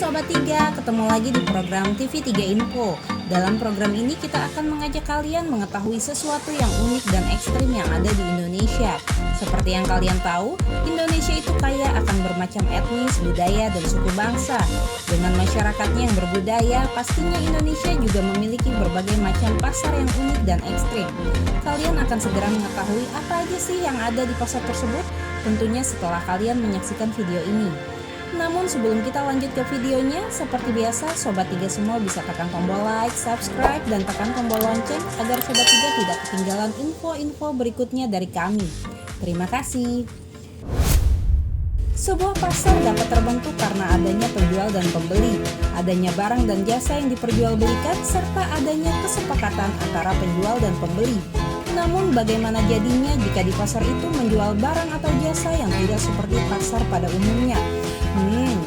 Sobat 3, ketemu lagi di program TV3 Info. Dalam program ini kita akan mengajak kalian mengetahui sesuatu yang unik dan ekstrim yang ada di Indonesia. Seperti yang kalian tahu, Indonesia itu kaya akan bermacam etnis, budaya, dan suku bangsa. Dengan masyarakatnya yang berbudaya, pastinya Indonesia juga memiliki berbagai macam pasar yang unik dan ekstrim. Kalian akan segera mengetahui apa aja sih yang ada di pasar tersebut, tentunya setelah kalian menyaksikan video ini. Namun sebelum kita lanjut ke videonya, seperti biasa Sobat 3 semua bisa tekan tombol like, subscribe, dan tekan tombol lonceng agar Sobat 3 tidak ketinggalan info-info berikutnya dari kami. Terima kasih. Sebuah pasar dapat terbentuk karena adanya penjual dan pembeli, adanya barang dan jasa yang diperjualbelikan, serta adanya kesepakatan antara penjual dan pembeli. Namun bagaimana jadinya jika di pasar itu menjual barang atau jasa yang tidak seperti pasar pada umumnya?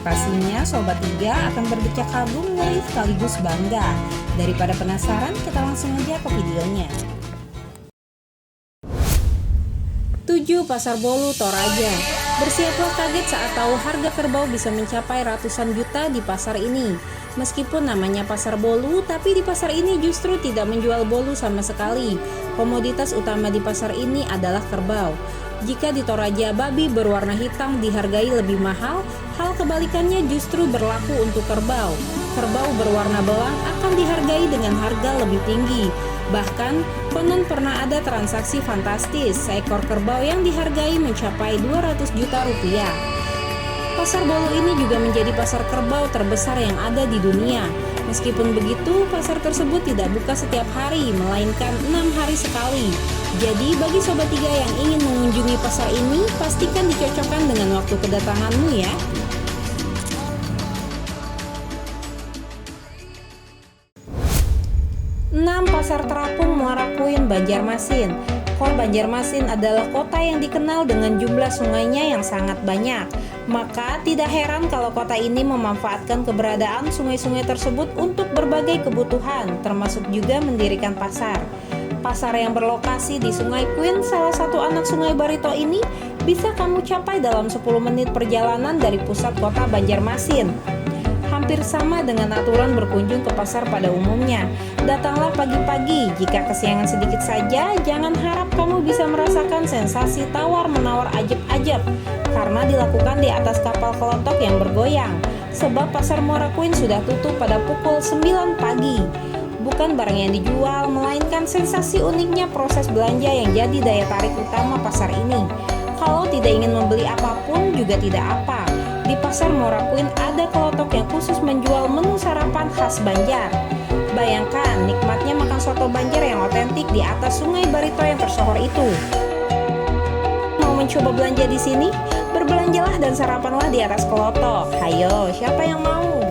Pastinya Sobat 3 akan berdecak kagum, ngeri sekaligus bangga. Daripada penasaran, kita langsung aja ke videonya. 7. Pasar Bolu Toraja. Bersiaplah kaget saat tahu harga kerbau bisa mencapai ratusan juta di pasar ini. Meskipun namanya pasar bolu, tapi di pasar ini justru tidak menjual bolu sama sekali. Komoditas utama di pasar ini adalah kerbau. Jika di Toraja babi berwarna hitam dihargai lebih mahal, hal kebalikannya justru berlaku untuk kerbau. Kerbau berwarna belang akan dihargai dengan harga lebih tinggi. Bahkan, konon pernah ada transaksi fantastis, seekor kerbau yang dihargai mencapai 200 juta rupiah. Pasar Bolu ini juga menjadi pasar kerbau terbesar yang ada di dunia. Meskipun begitu, pasar tersebut tidak buka setiap hari, melainkan 6 hari sekali. Jadi, bagi Sobat 3 yang ingin mengunjungi pasar ini, pastikan dicocokkan dengan waktu kedatanganmu ya. 6. Pasar Terapung Muara Kuin, Banjarmasin. Banjarmasin adalah kota yang dikenal dengan jumlah sungainya yang sangat banyak. Maka tidak heran kalau kota ini memanfaatkan keberadaan sungai-sungai tersebut untuk berbagai kebutuhan, termasuk juga mendirikan pasar. Pasar yang berlokasi di Sungai Kuin, salah satu anak Sungai Barito ini, bisa kamu capai dalam 10 menit perjalanan dari pusat kota Banjarmasin. Hampir sama dengan aturan berkunjung ke pasar pada umumnya. Datanglah pagi-pagi, jika kesiangan sedikit saja, jangan harap kamu bisa merasakan sensasi tawar-menawar ajab-ajab, karena dilakukan di atas kapal kelotok yang bergoyang, sebab pasar Muara Kuin sudah tutup pada pukul 9 pagi. Bukan barang yang dijual, melainkan sensasi uniknya proses belanja yang jadi daya tarik utama pasar ini. Kalau tidak ingin membeli apapun juga tidak apa. Di pasar Muara Kuin ada kelotok yang khusus menjual menu sarapan khas Banjar. Bayangkan nikmatnya makan soto Banjar yang otentik di atas Sungai Barito yang tersohor itu. Mau mencoba belanja di sini? Berbelanjalah dan sarapanlah di atas kelotok. Hayo, siapa yang mau?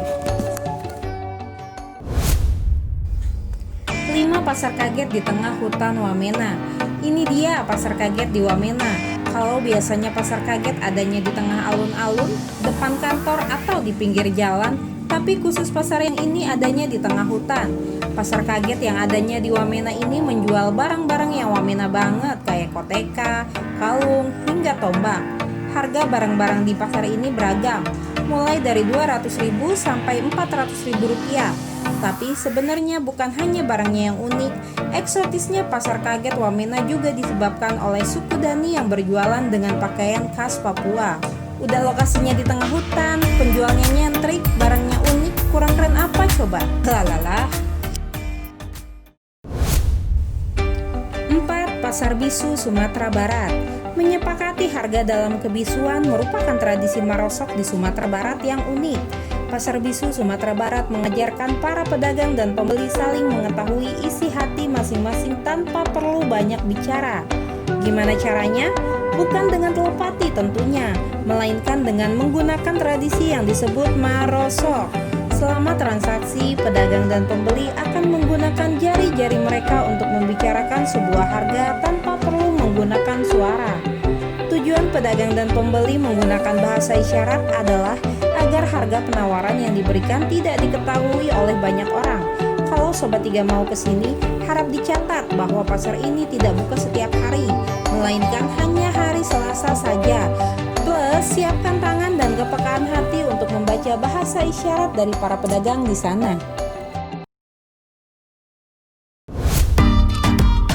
5. Pasar kaget di tengah hutan Wamena. Ini dia pasar kaget di Wamena. Kalau biasanya pasar kaget adanya di tengah alun-alun, depan kantor, atau di pinggir jalan, tapi khusus pasar yang ini adanya di tengah hutan. Pasar kaget yang adanya di Wamena ini menjual barang-barang yang Wamena banget, kayak koteka, kalung, hingga tombak. Harga barang-barang di pasar ini beragam, mulai dari 200.000 sampai 400.000 rupiah. Tapi sebenarnya bukan hanya barangnya yang unik, eksotisnya pasar kaget Wamena juga disebabkan oleh suku Dani yang berjualan dengan pakaian khas Papua. Udah lokasinya di tengah hutan, penjualnya nyentrik, barangnya unik, kurang keren apa coba? Lalalah. 4. Pasar Bisu Sumatera Barat. Menyepakati harga dalam kebisuan merupakan tradisi marosok di Sumatera Barat yang unik. Pasar Bisu Sumatera Barat mengajarkan para pedagang dan pembeli saling mengetahui isi hati masing-masing tanpa perlu banyak bicara. Gimana caranya? Bukan dengan telepati tentunya, melainkan dengan menggunakan tradisi yang disebut marosok. Selama transaksi, pedagang dan pembeli akan menggunakan jari-jari mereka untuk membicarakan sebuah harga tanpa perlu menggunakan suara. Tujuan pedagang dan pembeli menggunakan bahasa isyarat adalah agar harga penawaran yang diberikan tidak diketahui oleh banyak orang. Kalau Sobat 3 mau ke sini, harap dicatat bahwa pasar ini tidak buka setiap hari, melainkan hanya hari Selasa saja. Plus, siapkan tangan dan kepekaan hati untuk membaca membaca bahasa isyarat dari para pedagang di sana.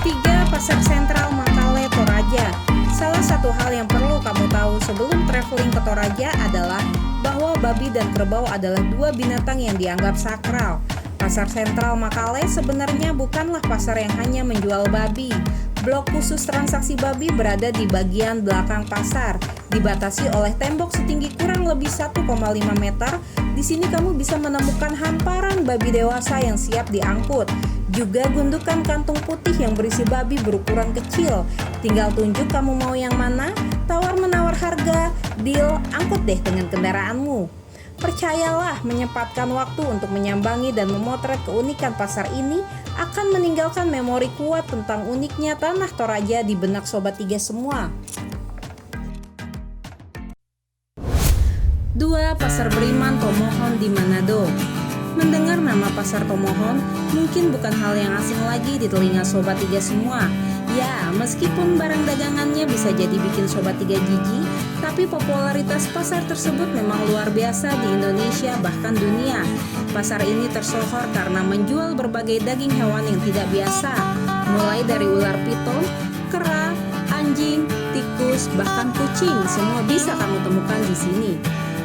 3. Pasar Sentral Makale Toraja. Salah satu hal yang perlu kamu tahu sebelum traveling ke Toraja adalah bahwa babi dan kerbau adalah dua binatang yang dianggap sakral. Pasar Sentral Makale sebenarnya bukanlah pasar yang hanya menjual babi. Blok khusus transaksi babi berada di bagian belakang pasar, dibatasi oleh tembok setinggi kurang lebih 1,5 meter. Di sini kamu bisa menemukan hamparan babi dewasa yang siap diangkut. Juga gundukan kantung putih yang berisi babi berukuran kecil. Tinggal tunjuk kamu mau yang mana, tawar-menawar harga, deal, angkut deh dengan kendaraanmu. Percayalah, menyempatkan waktu untuk menyambangi dan memotret keunikan pasar ini akan meninggalkan memori kuat tentang uniknya tanah Toraja di benak Sobat 3 semua. 2. Pasar Beriman Tomohon di Manado. Mendengar nama Pasar Tomohon mungkin bukan hal yang asing lagi di telinga Sobat 3 semua. Ya, meskipun barang dagangannya bisa jadi bikin Sobat 3 jijik, tapi popularitas pasar tersebut memang luar biasa di Indonesia bahkan dunia. Pasar ini tersohor karena menjual berbagai daging hewan yang tidak biasa, mulai dari ular piton, kera, anjing, tikus, bahkan kucing, semua bisa kamu temukan di sini.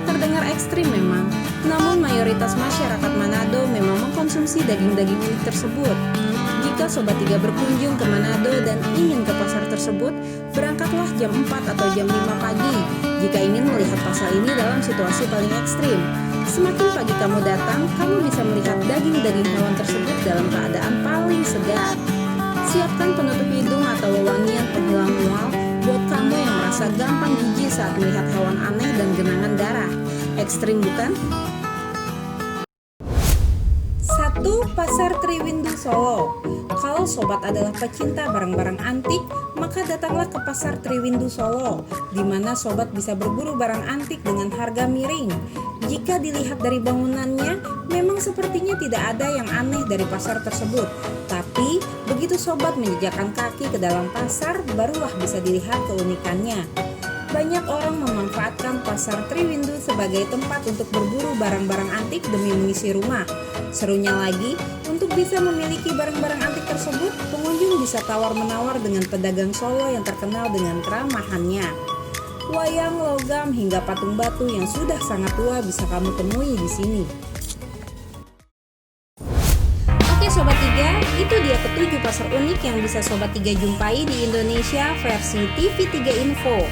Terdengar ekstrim memang, namun mayoritas masyarakat Manado memang mengkonsumsi daging-daging unik tersebut. Jika Sobat 3 berkunjung ke Manado dan ingin ke pasar tersebut, berangkatlah jam 4 atau jam 5 pagi jika ingin melihat pasar ini dalam situasi paling ekstrim. Semakin pagi kamu datang, kamu bisa melihat daging-daging hewan tersebut dalam keadaan paling segar. Siapkan penutup hidung atau wewangian penghilang mual buat kamu yang merasa gampang jijik saat melihat hewan aneh dan genangan darah. Ekstrim bukan? 1. Pasar Triwindu Solo. Kalau sobat adalah pecinta barang-barang antik, maka datanglah ke Pasar Triwindu Solo, di mana sobat bisa berburu barang antik dengan harga miring. Jika dilihat dari bangunannya, memang sepertinya tidak ada yang aneh dari pasar tersebut. Tapi, begitu sobat menjejakkan kaki ke dalam pasar, barulah bisa dilihat keunikannya. Banyak orang memanfaatkan Pasar Triwindu sebagai tempat untuk berburu barang-barang antik demi mengisi rumah. Serunya lagi, untuk bisa memiliki barang-barang antik tersebut, pengunjung bisa tawar-menawar dengan pedagang Solo yang terkenal dengan keramahannya. Wayang, logam, hingga patung batu yang sudah sangat tua bisa kamu temui di sini. Oke Sobat 3, itu dia ke-7 pasar unik yang bisa Sobat 3 jumpai di Indonesia versi TV3 Info.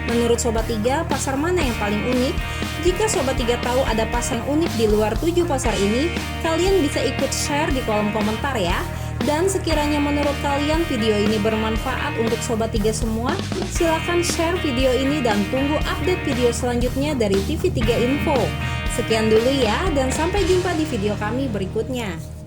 Menurut Sobat 3, pasar mana yang paling unik? Jika Sobat 3 tahu ada pasar yang unik di luar 7 pasar ini, kalian bisa ikut share di kolom komentar ya. Dan sekiranya menurut kalian video ini bermanfaat untuk Sobat 3 semua, silakan share video ini dan tunggu update video selanjutnya dari TV3 Info. Sekian dulu ya, dan sampai jumpa di video kami berikutnya.